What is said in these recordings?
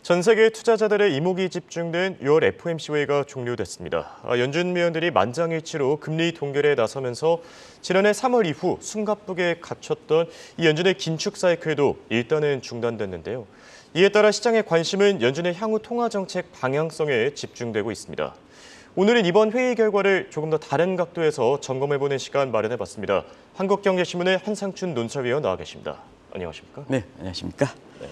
전 세계 투자자들의 이목이 집중된 6월 FOMC 회의가 종료됐습니다. 연준 위원들이 만장일치로 금리 동결에 나서면서 지난해 3월 이후 숨가쁘게 갇혔던 이 연준의 긴축 사이클도 일단은 중단됐는데요. 이에 따라 시장의 관심은 연준의 향후 통화 정책 방향성에 집중되고 있습니다. 오늘은 이번 회의 결과를 조금 더 다른 각도에서 점검해보는 시간 마련해봤습니다. 한국경제신문의 한상춘 논설위원 나와 계십니다. 안녕하십니까? 네, 안녕하십니까? 네.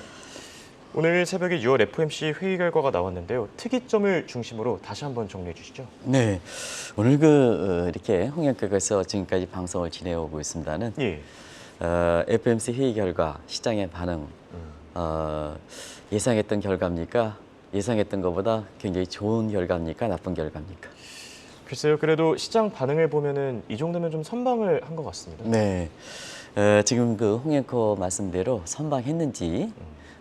오늘 새벽에 6월 FOMC 회의 결과가 나왔는데요. 특이점을 중심으로 다시 한번 정리해 주시죠. 네, 오늘 이렇게 홍영석에서 지금까지 방송을 진행하고 있습니다는 FOMC 회의 결과 시장의 반응 예상했던 결과입니까? 예상했던 것보다 굉장히 좋은 결과입니까? 나쁜 결과입니까? 글쎄요. 그래도 시장 반응을 보면은 이 정도면 좀 선방을 한 것 같습니다. 네, 지금 홍영석 말씀대로 선방했는지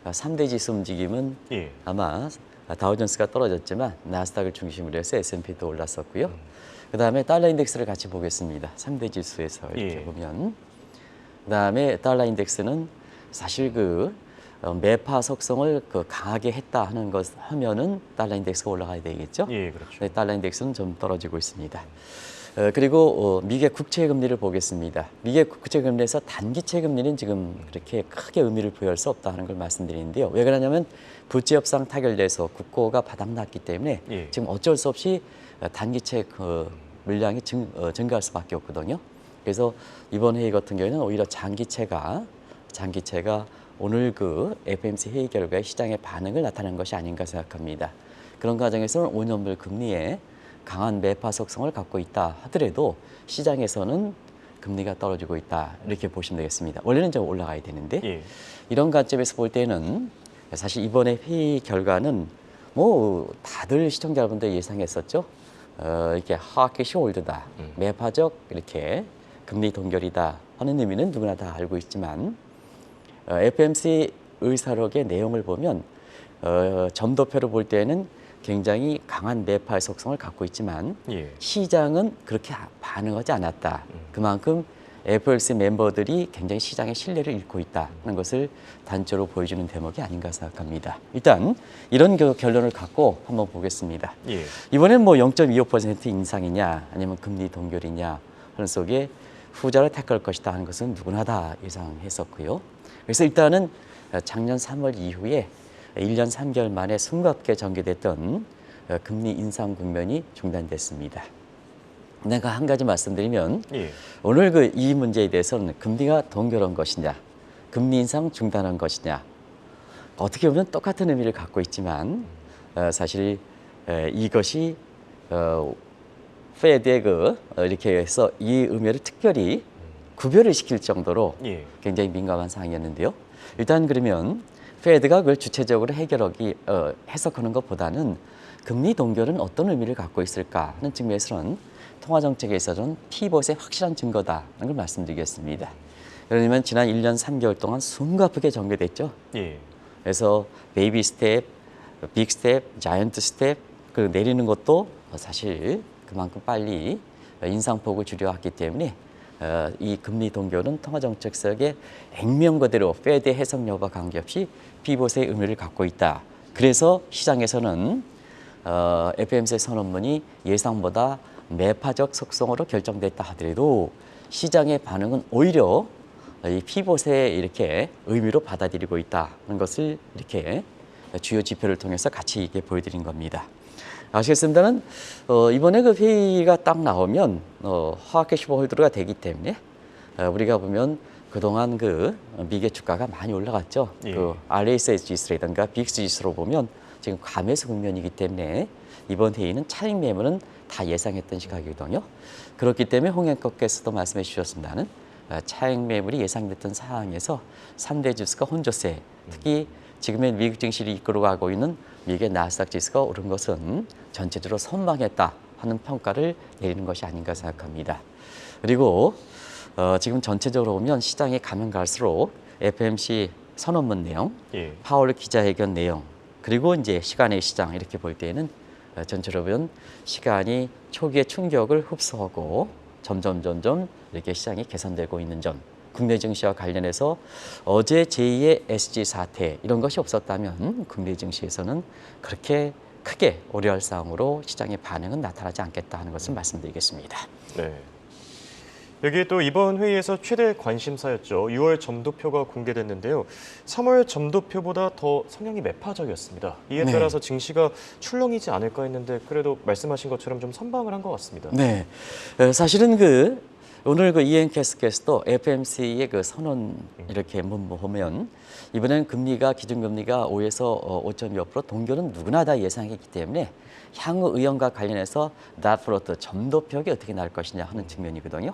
3대 지수 움직임은 아마 다우존스가 떨어졌지만 나스닥을 중심으로 해서 S&P도 올랐었고요. 그다음에 달러 인덱스를 같이 보겠습니다. 3대 지수에서 이렇게 보면 그다음에 달러 인덱스는 사실 매파 속성을 강하게 했다 하는 것 하면은 달러 인덱스가 올라가야 되겠죠. 그렇죠. 네, 달러 인덱스는 좀 떨어지고 있습니다. 그리고 미국의 국채 금리를 보겠습니다. 미국 국채 금리에서 단기채 금리는 지금 그렇게 크게 의미를 부여할 수 없다는 걸 말씀드리는데요. 왜 그러냐면 부채 협상 타결돼서 국고가 바닥났기 때문에 지금 어쩔 수 없이 단기채 물량이 증가할 수밖에 없거든요. 그래서 이번 회의 같은 경우에는 오히려 장기채가 오늘 FOMC 회의 결과에 시장의 반응을 나타낸 것이 아닌가 생각합니다. 그런 과정에서는 5년물 금리에 강한 매파 속성을 갖고 있다 하더라도 시장에서는 금리가 떨어지고 있다 이렇게 보시면 되겠습니다. 원래는 좀 올라가야 되는데 이런 관점에서 볼 때는 사실 이번에 회의 결과는 뭐 다들 시청자 여러분들 예상했었죠. 이렇게 하키시 홀드다, 매파적 이렇게 금리 동결이다 하는 의미는 누구나 다 알고 있지만 FOMC 의사록의 내용을 보면 점도표로 볼 때는 굉장히 강한 매파의 속성을 갖고 있지만 시장은 그렇게 반응하지 않았다. 그만큼 FOMC 멤버들이 굉장히 시장의 신뢰를 잃고 있다는 것을 단적으로 보여주는 대목이 아닌가 생각합니다. 일단 이런 결론을 갖고 한번 보겠습니다. 이번엔 뭐 0.25% 인상이냐 아니면 금리 동결이냐 하는 속에 후자를 택할 것이다 하는 것은 누구나 다 예상했었고요. 그래서 일단은 작년 3월 이후에 1년 3개월 만에 숨가쁘게 전개됐던 금리 인상 국면이 중단됐습니다. 내가 한 가지 말씀드리면 오늘 이 문제에 대해서는 금리가 동결한 것이냐, 금리 인상 중단한 것이냐 어떻게 보면 똑같은 의미를 갖고 있지만 사실 이것이 페드의 이렇게 해서 이 의미를 특별히 구별을 시킬 정도로 굉장히 민감한 사항이었는데요. 일단 그러면 페드가 그걸 주체적으로 해석하는 것보다는 금리 동결은 어떤 의미를 갖고 있을까 하는 측면에서는 통화정책에 있어서는 피벗의 확실한 증거다라는 걸 말씀드리겠습니다. 그러면 지난 1년 3개월 동안 숨가쁘게 전개됐죠. 그래서 베이비 스텝, 빅 스텝, 자이언트 스텝 내리는 것도 사실 그만큼 빨리 인상폭을 줄여왔기 때문에 이 금리 동결은 통화정책석의 액면 그대로 페드의 해석 여부와 관계없이 피벗의 의미를 갖고 있다. 그래서 시장에서는 FOMC 선언문이 예상보다 매파적 속성으로 결정됐다 하더라도 시장의 반응은 오히려 이 피벗의 이렇게 의미로 받아들이고 있다는 것을 이렇게 주요 지표를 통해서 같이 이렇게 보여드린 겁니다. 아시겠습니다는 이번에 회의가 딱 나오면 하키시 홀드가 되기 때문에 우리가 보면 그동안 미국의 주가가 많이 올라갔죠. RSI 지수라든가 빅스 지수로 보면 지금 감해서 국면이기 때문에 이번 회의는 차익 매물은 다 예상했던 시각이거든요. 그렇기 때문에 홍영석께서도 말씀해 주셨습니다는 차익 매물이 예상됐던 상황에서 3대 지수가 혼조세, 특히 지금의 미국 증시를 이끌어가고 있는 미국의 나스닥 지수가 오른 것은 전체적으로 선방했다 하는 평가를 내리는 것이 아닌가 생각합니다. 그리고 지금 전체적으로 보면 시장에 가면 갈수록 FOMC 선언문 내용, 파월 기자회견 내용, 그리고 이제 시간의 시장 이렇게 볼 때는 전체로 보면 시간이 초기의 충격을 흡수하고 점점 이렇게 시장이 개선되고 있는 점, 국내 증시와 관련해서 어제 제2의 SG 사태 이런 것이 없었다면 국내 증시에서는 그렇게 크게 우려할 사항으로 시장의 반응은 나타나지 않겠다 하는 것을 말씀드리겠습니다. 네. 여기에 또 이번 회의에서 최대 관심사였죠. 6월 점도표가 공개됐는데요. 3월 점도표보다 더 성향이 매파적이었습니다. 이에 네. 따라서 증시가 출렁이지 않을까 했는데 그래도 말씀하신 것처럼 좀 선방을 한 것 같습니다. 네, 사실은 오늘 이엔캐스트에서도 FMC의 선언 이렇게 보면 이번엔 기준금리가 5에서 5.25% 동결은 누구나 다 예상했기 때문에 향후 의원과 관련해서 나프로트 점도표가 어떻게 나올 것이냐 하는 측면이거든요.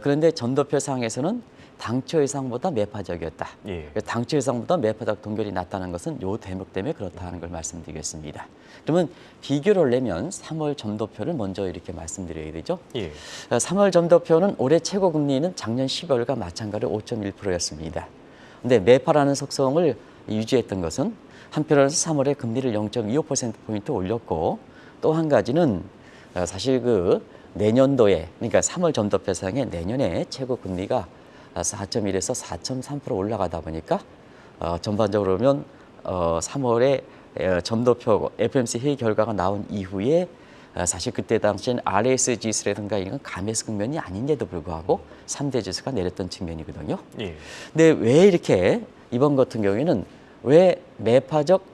그런데 점도표 상에서는 당초 예상보다 매파적이었다. 예. 당초 예상보다 매파적 동결이 났다는 것은 요 대목 때문에 그렇다는 걸 말씀드리겠습니다. 그러면 비교를 내면 3월 점도표를 먼저 이렇게 말씀드려야 되죠. 예. 3월 점도표는 올해 최고 금리는 작년 12월과 마찬가지로 5.1%였습니다. 근데 매파라는 속성을 유지했던 것은 한편으로서 3월에 금리를 0.25%포인트 올렸고 또 한 가지는 사실 내년도에 그러니까 3월 점도표상에 내년에 최고 금리가 4.1에서 4.3% 올라가다 보니까 전반적으로 보면 3월에 점도표 FMC 회의 결과가 나온 이후에 사실 그때 당시엔 RS 지수라든가 이런 감매수 국면이 아닌데도 불구하고 3대 지수가 내렸던 측면이거든요. 예. 근데 왜 이렇게 이번 같은 경우에는 왜 매파적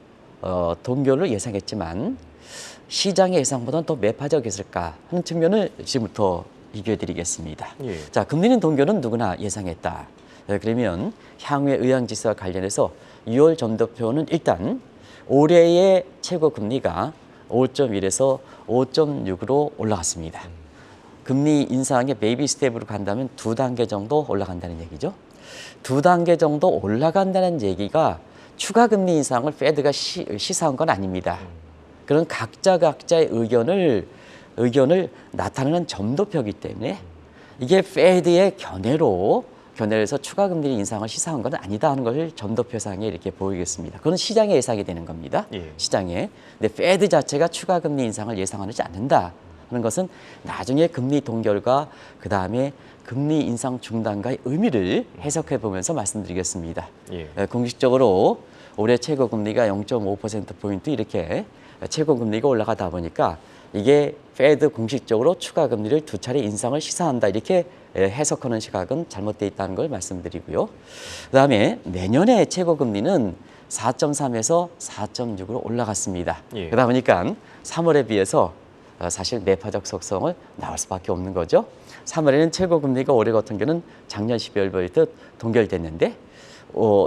동결을 예상했지만 시장의 예상보다는 더 매파적이었을까 하는 측면을 지금부터 비교해 드리겠습니다. 예. 자, 금리는 동결은 누구나 예상했다. 그러면 향후의 의향지수와 관련해서 6월 점도표는 일단 올해의 최고 금리가 5.1에서 5.6으로 올라갔습니다. 금리 인상의 베이비 스텝으로 간다면 2단계 정도 올라간다는 얘기죠. 2단계 정도 올라간다는 얘기가 추가 금리 인상을 페드가 시사한 건 아닙니다. 그런 각자의 의견을 나타내는 점도표이기 때문에 이게 페드의 견해에서 추가 금리 인상을 시사한 건 아니다 하는 것을 점도표상에 이렇게 보이겠습니다. 그건 시장의 예상이 되는 겁니다. 예. 시장에. 근데 페드 자체가 추가 금리 인상을 예상하지 않는다 하는 것은 나중에 금리 동결과 그다음에 금리 인상 중단과의 의미를 해석해 보면서 말씀드리겠습니다. 예. 공식적으로 올해 최고 금리가 0.5%포인트 이렇게 최고 금리가 올라가다 보니까 이게 페드 공식적으로 추가 금리를 2차례 인상을 시사한다 이렇게 해석하는 시각은 잘못되어 있다는 걸 말씀드리고요. 그다음에 내년에 최고 금리는 4.3에서 4.6으로 올라갔습니다. 예. 그러다 보니까 3월에 비해서 사실 매파적 속성을 나올 수밖에 없는 거죠. 3월에는 최고 금리가 올해 같은 경우는 작년 12월부터 동결됐는데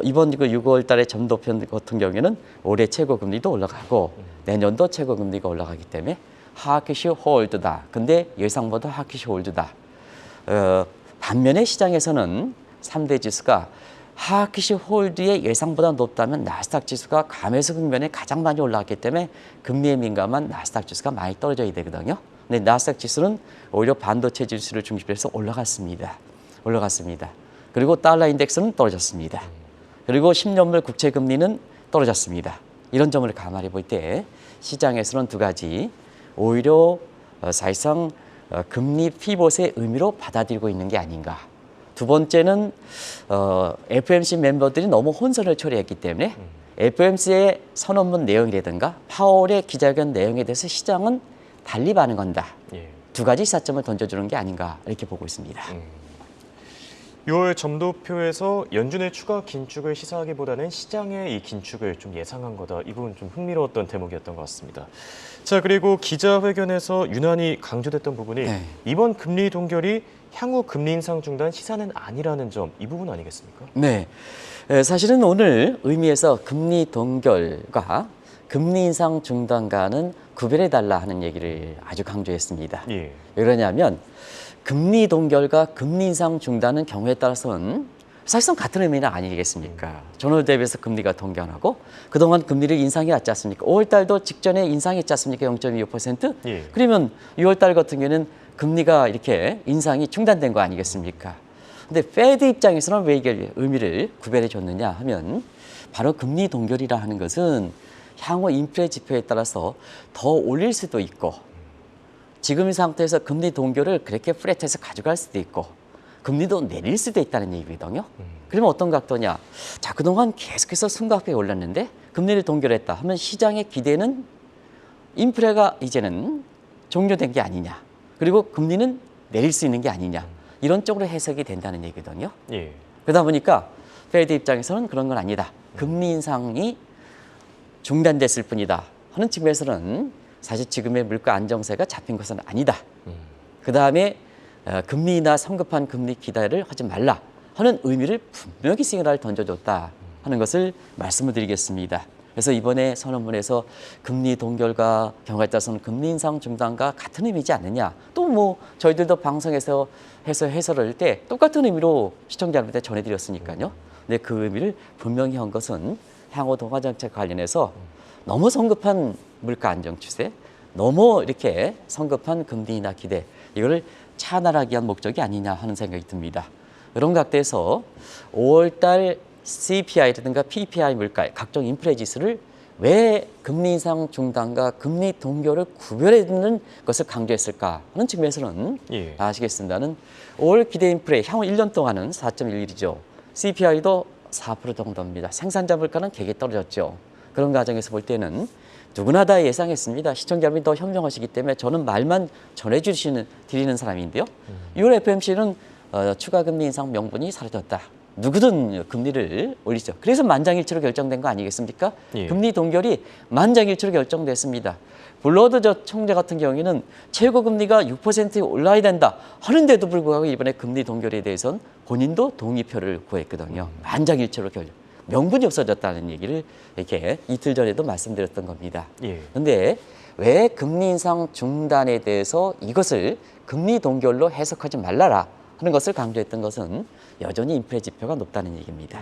이번 6월 달에 점도표 같은 경우에는 올해 최고 금리도 올라가고 내년도 최고 금리가 올라가기 때문에 하키시 홀드다. 근데 예상보다 하키시 홀드다. 반면에 시장에서는 3대 지수가 하키시 홀드의 예상보다 높다면 나스닥 지수가 감매수 국면에 가장 많이 올라갔기 때문에 금리에 민감한 나스닥 지수가 많이 떨어져야 되거든요. 근데 나스닥 지수는 오히려 반도체 지수를 중심으로 해서 올라갔습니다. 그리고 달러 인덱스는 떨어졌습니다. 그리고 10년물 국채 금리는 떨어졌습니다. 이런 점을 감안해 볼 때 시장에서는 두 가지 오히려 사실상 금리 피봇의 의미로 받아들이고 있는 게 아닌가. 두 번째는 FOMC 멤버들이 너무 혼선을 초래했기 때문에 FOMC의 선언문 내용이라든가 파월의 기자회견 내용에 대해서 시장은 달리 반응한다. 예. 두 가지 시사점을 던져주는 게 아닌가 이렇게 보고 있습니다. 6월 점도표에서 연준의 추가 긴축을 시사하기보다는 시장의 이 긴축을 좀 예상한 거다. 이 부분 좀 흥미로웠던 대목이었던 것 같습니다. 자, 그리고 기자회견에서 유난히 강조됐던 부분이 네. 이번 금리 동결이 향후 금리 인상 중단 시사는 아니라는 점, 이 부분 아니겠습니까? 네, 사실은 오늘 의미에서 금리 동결과 금리 인상 중단과는 구별해달라 하는 얘기를 아주 강조했습니다. 예. 왜 그러냐면 금리 동결과 금리 인상 중단은 경우에 따라서는 사실상 같은 의미는 아니겠습니까? 전월 대비해서 금리가 동결하고 그동안 금리를 인상해 왔지 않습니까? 5월 달도 직전에 인상했지 않습니까? 0.25%? 예. 그러면 6월 달 같은 경우에는 금리가 이렇게 인상이 중단된 거 아니겠습니까? 근데 페드 입장에서는 왜 이게 의미를 구별해 줬느냐 하면 바로 금리 동결이라 하는 것은 향후 인플레 지표에 따라서 더 올릴 수도 있고 지금 상태에서 금리 동결을 그렇게 플랫해서 가져갈 수도 있고 금리도 내릴 수도 있다는 얘기거든요. 그러면 어떤 각도냐? 자, 그동안 계속해서 숨가쁘게 올랐는데 금리를 동결했다 하면 시장의 기대는 인플레가 이제는 종료된 게 아니냐. 그리고 금리는 내릴 수 있는 게 아니냐. 이런 쪽으로 해석이 된다는 얘기거든요. 예. 그러다 보니까 페드 입장에서는 그런 건 아니다. 금리 인상이 중단됐을 뿐이다 하는 측면에서는 사실 지금의 물가 안정세가 잡힌 것은 아니다. 그 다음에 금리 인하 성급한 금리 기대를 하지 말라 하는 의미를 분명히 시그널을 던져줬다 하는 것을 말씀을 드리겠습니다. 그래서 이번에 선언문에서 금리 동결과 경우에 따라서는 금리 인상 중단과 같은 의미지 않느냐. 또 뭐 저희들도 방송에서 해설을 할 때 똑같은 의미로 시청자 여러분한테 전해드렸으니까요. 근데 그 의미를 분명히 한 것은 향후 동화 정책 관련해서 너무 성급한 물가 안정 추세, 너무 이렇게 성급한 금리 인하 기대 이거를 차단하기 위한 목적이 아니냐 하는 생각이 듭니다. 그런 각도에서 5월달 CPI라든가 PPI 물가, 각종 인플레 지수를 왜 금리 인상 중단과 금리 동결을 구별해 두는 것을 강조했을까 하는 측면에서는 예. 아시겠습니다는 5월 기대 인플레 향후 1년 동안은 4.11이죠. CPI도 4% 정도입니다. 생산자 물가는 되게 떨어졌죠. 그런 과정에서 볼 때는 누구나 다 예상했습니다. 시청자 여러분이 더 현명하시기 때문에 저는 말만 드리는 사람인데요. 6월 FOMC는 추가 금리 인상 명분이 사라졌다. 누구든 금리를 올리죠. 그래서 만장일치로 결정된 거 아니겠습니까? 예. 금리 동결이 만장일치로 결정됐습니다. 블러드 저 총재 같은 경우에는 최고 금리가 6% 올라야 된다 하는데도 불구하고 이번에 금리 동결에 대해서는 본인도 동의표를 구했거든요. 만장일치로 명분이 없어졌다는 얘기를 이렇게 이틀 전에도 말씀드렸던 겁니다. 예. 그런데 왜 금리 인상 중단에 대해서 이것을 금리 동결로 해석하지 말라라 하는 것을 강조했던 것은 여전히 인플레 지표가 높다는 얘기입니다.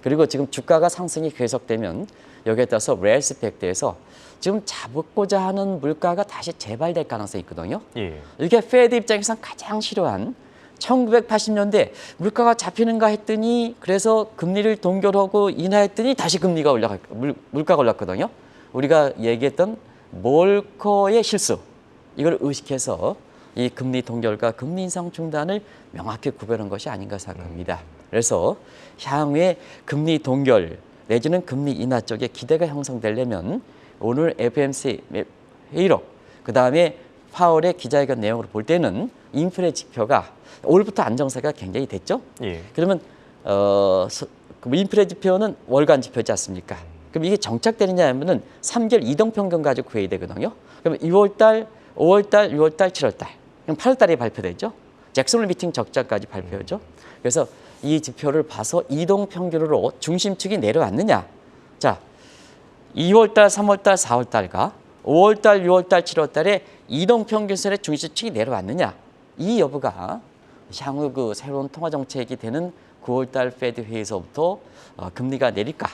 그리고 지금 주가가 상승이 계속되면 여기에 따라서 레일스펙트에서 지금 잡고자 하는 물가가 다시 재발될 가능성이 있거든요. 예. 이게 페드 입장에서는 가장 싫어한 1980년대 물가가 잡히는가 했더니 그래서 금리를 동결하고 인하했더니 다시 금리가 물가가 올랐거든요. 우리가 얘기했던 몰커의 실수 이걸 의식해서 이 금리 동결과 금리 인상 중단을 명확히 구별한 것이 아닌가 생각합니다. 그래서 향후에 금리 동결 내지는 금리 인하 쪽에 기대가 형성되려면 오늘 FOMC 회의록 그다음에 파월의 기자회견 내용으로 볼 때는 인플레 지표가 올부터 안정세가 굉장히 됐죠. 예. 그러면 인플레 지표는 월간 지표지 않습니까? 그럼 이게 정착되느냐 하면은 3개월 이동평균 가지고 구해야 되거든요. 그러면 2월달, 5월달, 6월달, 7월달 그럼 8월달에 발표되죠. 잭슨홀 미팅 적자까지 발표하죠. 그래서 이 지표를 봐서 이동평균으로 중심축이 내려왔느냐. 자, 2월달, 3월달, 4월달과 5월달, 6월달, 7월달에 이동평균선의 중심축이 내려왔느냐. 이 여부가 향후 그 새로운 통화정책이 되는 9월달 페드 회의에서부터 금리가 내릴까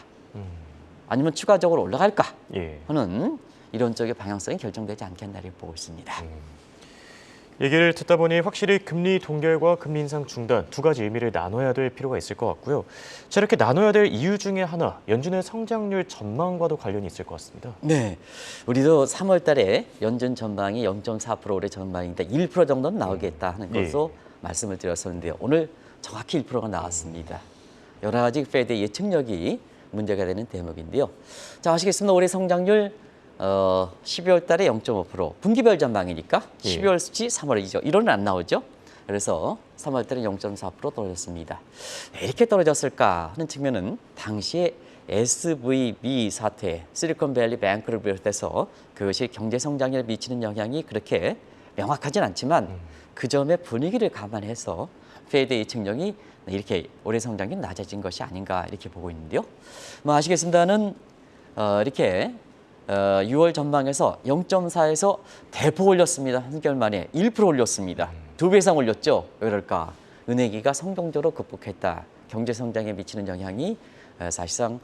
아니면 추가적으로 올라갈까 예. 하는 이런 쪽의 방향성이 결정되지 않겠나 이렇게 보고 있습니다. 얘기를 듣다 보니 확실히 금리 동결과 금리 인상 중단 두 가지 의미를 나눠야 될 필요가 있을 것 같고요. 자, 이렇게 나눠야 될 이유 중에 하나, 연준의 성장률 전망과도 관련이 있을 것 같습니다. 네, 우리도 3월 달에 연준 전망이 0.4% 올해 전망인데 1% 정도는 나오겠다 하는 것으로 말씀을 드렸었는데요. 오늘 정확히 1%가 나왔습니다. 여러 가지 페드 예측력이 문제가 되는 대목인데요. 자, 아시겠습니다. 올해 성장률 12월 달에 0.5%, 분기별 전망이니까 12월 수치 3월이죠. 1월은 안 나오죠. 그래서 3월 달에 0.4% 떨어졌습니다. 왜 이렇게 떨어졌을까 하는 측면은 당시에 SVB 사태, 실리콘밸리 뱅크를 비롯해서 그것이 경제 성장률에 미치는 영향이 그렇게 명확하진 않지만 그 점의 분위기를 감안해서 페드 예측력이 이렇게 올해 성장률이 낮아진 것이 아닌가 이렇게 보고 있는데요. 뭐 아시겠습니다는 이렇게 6월 전망에서 0.4에서 대폭 올렸습니다. 한 개월 만에 1% 올렸습니다. 2배 이상 올렸죠. 왜 그럴까? 은행위기가 성공적으로 극복했다. 경제 성장에 미치는 영향이 사실상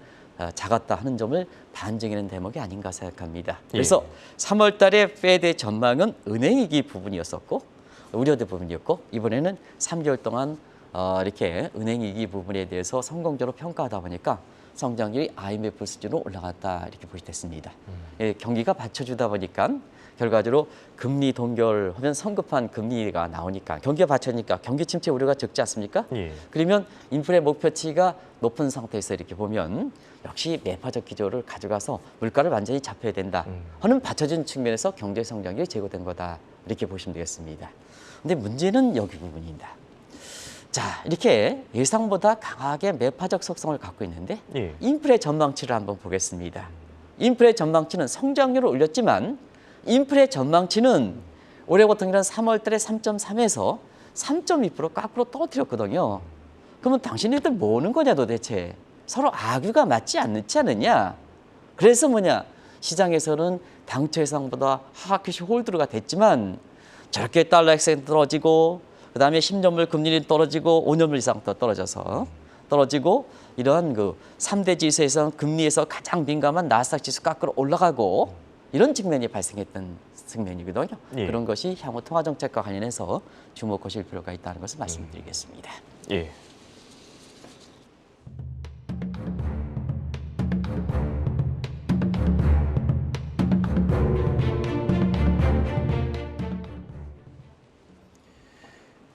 작았다 하는 점을 반증하는 대목이 아닌가 생각합니다. 그래서 3월 달에 페드의 전망은 은행위기 부분이었었고 우려된 부분이었고 이번에는 3개월 동안 이렇게 은행위기 부분에 대해서 성공적으로 평가하다 보니까 성장률이 IMF 수준으로 올라갔다 이렇게 보시됐습니다. 예, 경기가 받쳐주다 보니까 결과적으로 금리 동결하면 성급한 금리가 나오니까 경기가 받쳐니까 경기 침체 우려가 적지 않습니까? 예. 그러면 인플레 목표치가 높은 상태에서 이렇게 보면 역시 매파적 기조를 가져가서 물가를 완전히 잡혀야 된다 하는 받쳐준 측면에서 경제 성장률이 제고된 거다 이렇게 보시면 되겠습니다. 근데 문제는 여기 부분입니다. 자, 이렇게 예상보다 강하게 매파적 속성을 갖고 있는데 예. 인플레 전망치를 한번 보겠습니다. 인플레 전망치는 성장률을 올렸지만 인플레 전망치는 올해 같은 경우는 3월 달에 3.3에서 3.2% 거꾸로 떨어뜨렸거든요. 그러면 당신네들 뭐 하는 거냐 도대체. 서로 악유가 맞지 않느냐. 그래서 뭐냐. 시장에서는 당초 예상보다 하락시 홀드가 됐지만 저렇게 달러 액센트 떨어지고 그다음에 10년물 금리는 떨어지고 5년물 이상 더 떨어지고 이러한 그 3대 지수에서 금리에서 가장 민감한 나스닥 지수 거꾸로 올라가고 이런 측면이 발생했던 측면이거든요. 예. 그런 것이 향후 통화 정책과 관련해서 주목하실 필요가 있다는 것을 말씀드리겠습니다. 예.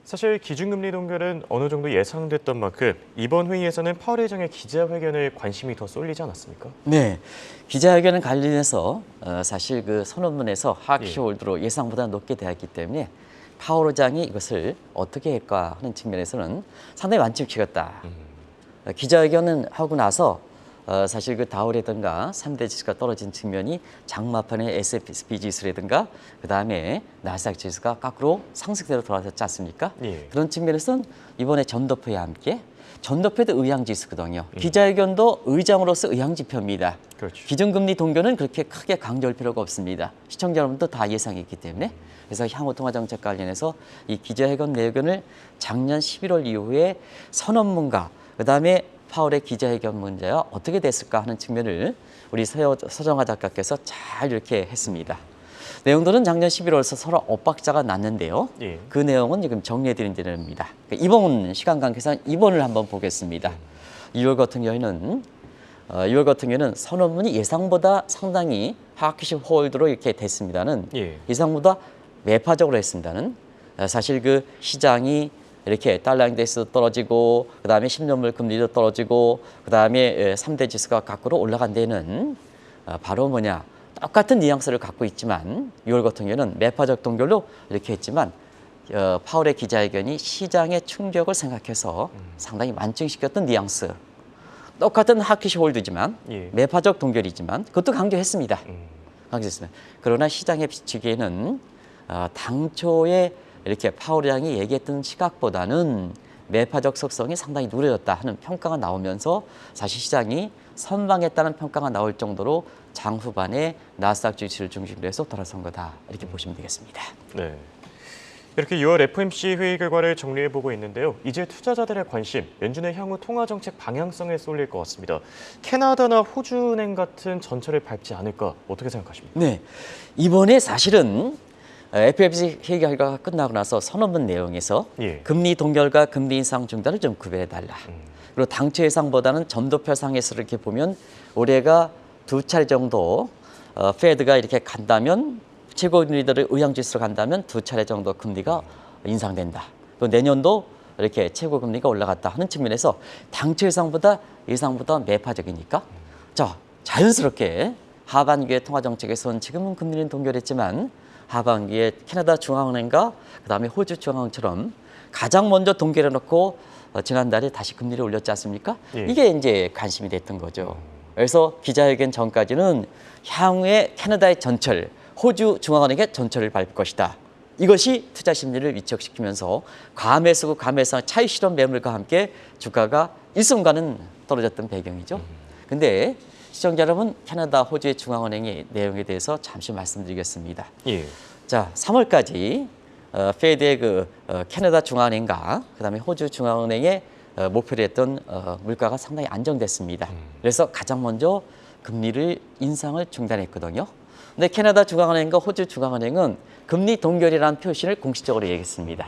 사실 기준금리 동결은 어느 정도 예상됐던 만큼 이번 회의에서는 파월 의장의 기자회견에 관심이 더 쏠리지 않았습니까? 네, 기자회견을 관련해서 사실 그 선언문에서 하락시 홀드로 예상보다 높게 되었기 때문에 파월 의장이 이것을 어떻게 할까 하는 측면에서는 상당히 완충치였다. 기자회견은 하고 나서 사실 그 다우라든가 3대 지수가 떨어진 측면이 장마판의 S&P 지수라든가 그다음에 나스닥 지수가 거꾸로 상승세로 돌아섰지 않습니까? 예. 그런 측면에서는 이번에 전도표와 함께 전도표도 의향지수거든요. 기자회견도 의장으로서 의향지표입니다. 그렇죠. 기준금리 동결은 그렇게 크게 강조할 필요가 없습니다. 시청자 여러분도 다 예상이 있기 때문에. 그래서 향후 통화정책 관련해서 이 기자회견 내용을 작년 11월 이후에 선언문과 그다음에 파월의 기자회견 문제가 어떻게 됐을까 하는 측면을 우리 서정화 작가께서 잘 이렇게 했습니다. 내용들은 작년 11월에서 서로 엇박자가 났는데요. 예. 그 내용은 지금 정리해드린 대로입니다. 이번 시간 관계상 이번을 한번 보겠습니다. 2월 같은 경우에는 선언문이 예상보다 상당히 하락시 홀드로 이렇게 됐습니다는 예. 예상보다 매파적으로 했습니다는 사실 그 시장이 이렇게 달러 인덱스도 떨어지고 그다음에 10년물 금리도 떨어지고 그다음에 3대 지수가 거꾸로 올라간 데는 바로 뭐냐 똑같은 뉘앙스를 갖고 있지만 6월 같은 경우에는 매파적 동결로 이렇게 했지만 파월의 기자회견이 시장의 충격을 생각해서 상당히 완충시켰던 뉘앙스 똑같은 하키시 홀드지만 예. 매파적 동결이지만 그것도 강조했습니다. 강조했습니다. 그러나 시장에 비추기에는 당초에 이렇게 파월 의장이 얘기했던 시각보다는 매파적 속성이 상당히 누려졌다 하는 평가가 나오면서 사실 시장이 선방했다는 평가가 나올 정도로 장후반에 나스닥 지수를 중심으로 해서 돌아선 거다 이렇게 보시면 되겠습니다. 네. 이렇게 6월 FOMC 회의 결과를 정리해보고 있는데요. 이제 투자자들의 관심, 연준의 향후 통화정책 방향성에 쏠릴 것 같습니다. 캐나다나 호주은행 같은 전철을 밟지 않을까 어떻게 생각하십니까? 네, 이번에 사실은 FOMC 회의 결과가 끝나고 나서 선언문 내용에서 예. 금리 동결과 금리 인상 중단을 좀 구별해달라. 그리고 당초 예상보다는 전도표상에서 이렇게 보면 올해가 2차례 정도 페드가 이렇게 간다면 최고금리들의 의향지수로 간다면 2차례 정도 금리가 인상된다. 또 내년도 이렇게 최고금리가 올라갔다 하는 측면에서 당초 예상보다 매파적이니까 자 자연스럽게 하반기의 통화정책에서는 지금은 금리는 동결했지만 하반기에 캐나다 중앙은행과 그다음에 호주 중앙은행처럼 가장 먼저 동결해놓고 지난달에 다시 금리를 올렸지 않습니까? 예. 이게 이제 관심이 됐던 거죠. 그래서 기자회견 전까지는 향후에 캐나다의 전철, 호주 중앙은행의 전철을 밟을 것이다. 이것이 투자 심리를 위축시키면서 과매수고 과매상 차익 실현 매물과 함께 주가가 일순간은 떨어졌던 배경이죠. 근데 시청자 여러분, 캐나다, 호주의 중앙은행의 내용에 대해서 잠시 말씀드리겠습니다. 예. 자, 3월까지 페드의 캐나다 중앙은행과 그다음에 호주 중앙은행의 목표로 했던 물가가 상당히 안정됐습니다. 그래서 가장 먼저 금리를 인상을 중단했거든요. 근데 캐나다 중앙은행과 호주 중앙은행은 금리 동결이라는 표시를 공식적으로 얘기했습니다.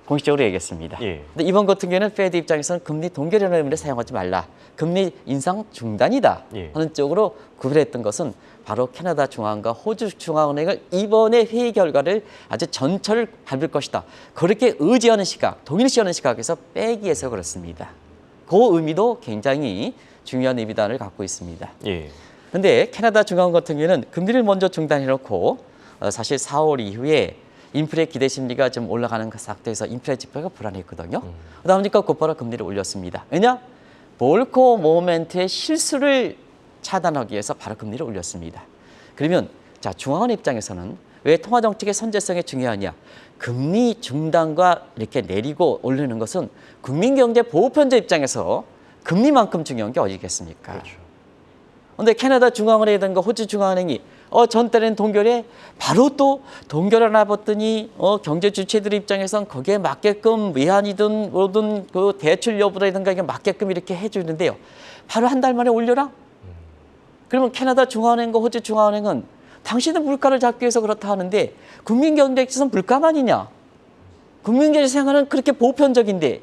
공식적으로 얘기했습니다. 예. 근데 이번 같은 경우에는 페드 입장에서는 금리 동결이라는 의미를 사용하지 말라. 금리 인상 중단이다 예. 하는 쪽으로 구별했던 것은 바로 캐나다 중앙과 호주 중앙은행을 이번에 회의 결과를 아주 전철을 밟을 것이다. 그렇게 의지하는 시각, 동일시하는 시각에서 빼기 위해서 그렇습니다. 그 의미도 굉장히 중요한 의미단을 갖고 있습니다. 예. 그런데 캐나다 중앙은행 같은 경우에는 금리를 먼저 중단해놓고 사실 4월 이후에 인플레 기대 심리가 좀 올라가는 그 상태에서 인플레 지표가 불안했거든요. 그러다 보니까 곧바로 금리를 올렸습니다. 왜냐? 볼코 모멘트의 실수를 차단하기 위해서 바로 금리를 올렸습니다. 그러면 자 중앙은행 입장에서는 왜 통화정책의 선제성이 중요하냐? 금리 중단과 이렇게 내리고 올리는 것은 국민경제 보호편제 입장에서 금리만큼 중요한 게 어디겠습니까? 그렇죠. 그런데 캐나다 중앙은행이든가 호주 중앙은행이 전 때는 동결에 바로 또 동결하나 봤더니 경제 주체들 입장에선 거기에 맞게끔 외환이든 뭐든 그 대출 여부라든가 이게 맞게끔 이렇게 해주는데요. 바로 한 달 만에 올려라? 그러면 캐나다 중앙은행과 호주 중앙은행은 당신은 물가를 잡기 위해서 그렇다 하는데 국민 경제에서는 물가만이냐? 국민 경제 생활은 그렇게 보편적인데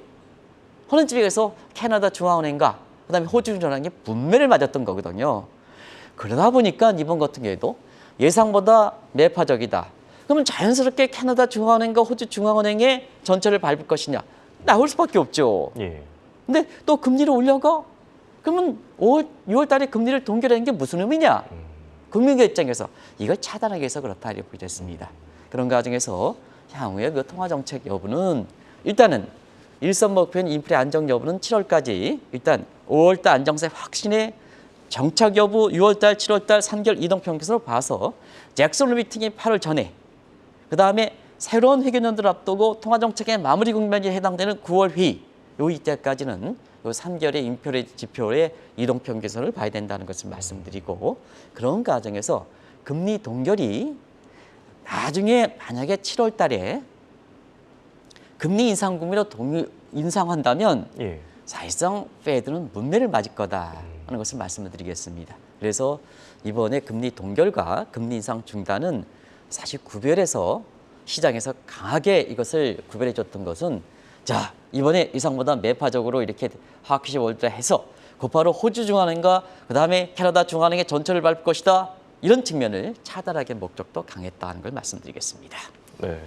하는 쪽에서 캐나다 중앙은행과 그다음에 호주 중앙은행이 분매를 맞았던 거거든요. 그러다 보니까 이번 같은 경우에도 예상보다 매파적이다. 그러면 자연스럽게 캐나다 중앙은행과 호주 중앙은행의 전철을 밟을 것이냐? 나올 수밖에 없죠. 예. 근데 또 금리를 올려가? 그러면 6월 달에 금리를 동결하는 게 무슨 의미냐? 국민의 입장에서 이걸 차단하기 위해서 그렇다 이렇게 보겠습니다. 그런 과정에서 향후에 그 통화정책 여부는 일단은 일선 목표인 인플레 안정 여부는 7월까지 일단 5월달 안정세 확신의 정착 여부 6월달, 7월달 3개월 이동평균으로 봐서 잭슨 홀 미팅이 8월 전에 그다음에 새로운 회계연도를 앞두고 통화정책의 마무리 국면에 해당되는 9월 회의 요 이때까지는 요 3개월의 인플레 지표의 이동평균선을 봐야 된다는 것을 말씀드리고 그런 과정에서 금리 동결이 나중에 만약에 7월 달에 금리 인상 국면으로 인상한다면 예. 사실상 페드는 문매를 맞을 거다 하는 것을 말씀을 드리겠습니다. 그래서 이번에 금리 동결과 금리 인상 중단은 사실 구별해서 시장에서 강하게 이것을 구별해 줬던 것은 자 이번에 이상보다 매파적으로 이렇게 하키시 월드 해서 곧바로 호주 중앙은행과 그다음에 캐나다 중앙은행의 전철을 밟을 것이다. 이런 측면을 차단하기 목적도 강했다는 걸 말씀드리겠습니다. 네.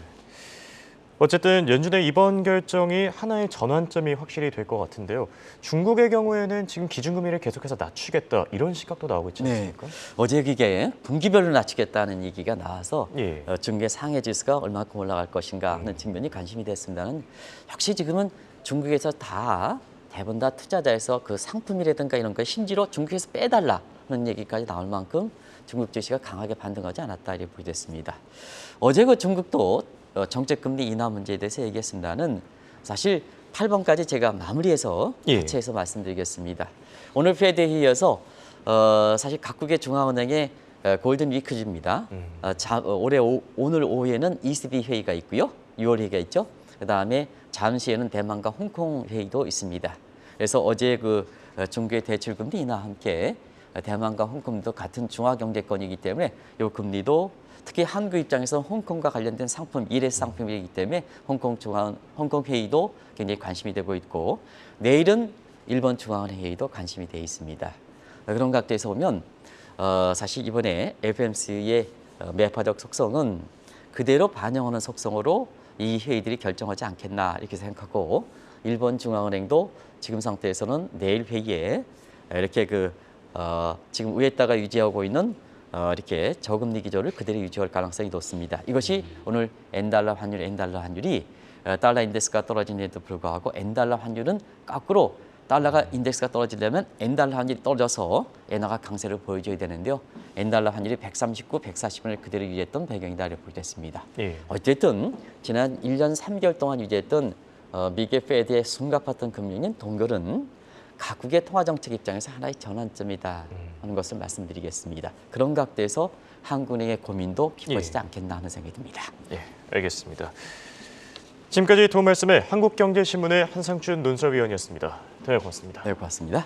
어쨌든 연준의 이번 결정이 하나의 전환점이 확실히 될 것 같은데요. 중국의 경우에는 지금 기준금리를 계속해서 낮추겠다 이런 시각도 나오고 있지 않습니까? 어제 그게 분기별로 낮추겠다는 얘기가 나와서 예. 중국의 상해 지수가 얼마큼 올라갈 것인가 하는 측면이 관심이 됐습니다는 역시 지금은 중국에서 다 대부분 다 투자자에서 그 상품이라든가 이런 거 심지어 중국에서 빼달라 하는 얘기까지 나올 만큼 중국 증시가 강하게 반등하지 않았다 이렇게 보겠습니다. 어제 그 중국도 정책금리 인하 문제에 대해서 얘기했습니다는 사실 8번까지 제가 마무리해서 같이 해서 말씀드리겠습니다. 오늘 페드 회의에서 사실 각국의 중앙은행의 골든 위크입니다. 오늘 오후에는 ECB 회의가 있고요. 6월 회의가 있죠. 그다음에 잠시에는 대만과 홍콩 회의도 있습니다. 그래서 어제 그 중국의 대출금리 인하와 함께 대만과 홍콩도 같은 중화경제권이기 때문에 이 금리도 특히 한국 입장에서 홍콩과 관련된 상품, 일회성 상품이기 때문에 홍콩 회의도 굉장히 관심이 되고 있고 내일은 일본 중앙은행 회의도 관심이 되어 있습니다. 그런 각도에서 보면 사실 이번에 FOMC의 매파적 속성은 그대로 반영하는 속성으로 이 회의들이 결정하지 않겠나 이렇게 생각하고 일본 중앙은행도 지금 상태에서는 내일 회의에 이렇게 지금 위에다가 유지하고 있는 이렇게 저금리 기조를 그대로 유지할 가능성이 높습니다. 이것이 오늘 엔달러 환율이 달러 인덱스가 떨어지는데도 불구하고 엔달러 환율은 거꾸로 달러가 인덱스가 떨어지려면 엔달러 환율이 떨어져서 엔화가 강세를 보여줘야 되는데요. 엔달러 환율이 139, 140원을 그대로 유지했던 배경이다 이렇게 보겠습니다. 예. 어쨌든 지난 1년 3개월 동안 유지했던 미국 페드의 숨가팠던 금리는 동결은 각국의 통화정책 입장에서 하나의 전환점이다 하는 것을 말씀드리겠습니다. 그런 각도에서 한국은행의 고민도 깊어지지 않겠나 하는 생각이 듭니다. 예, 알겠습니다. 지금까지 도움 말씀에 한국경제신문의 한상준 논설위원이었습니다. 네, 고맙습니다. 네, 고맙습니다.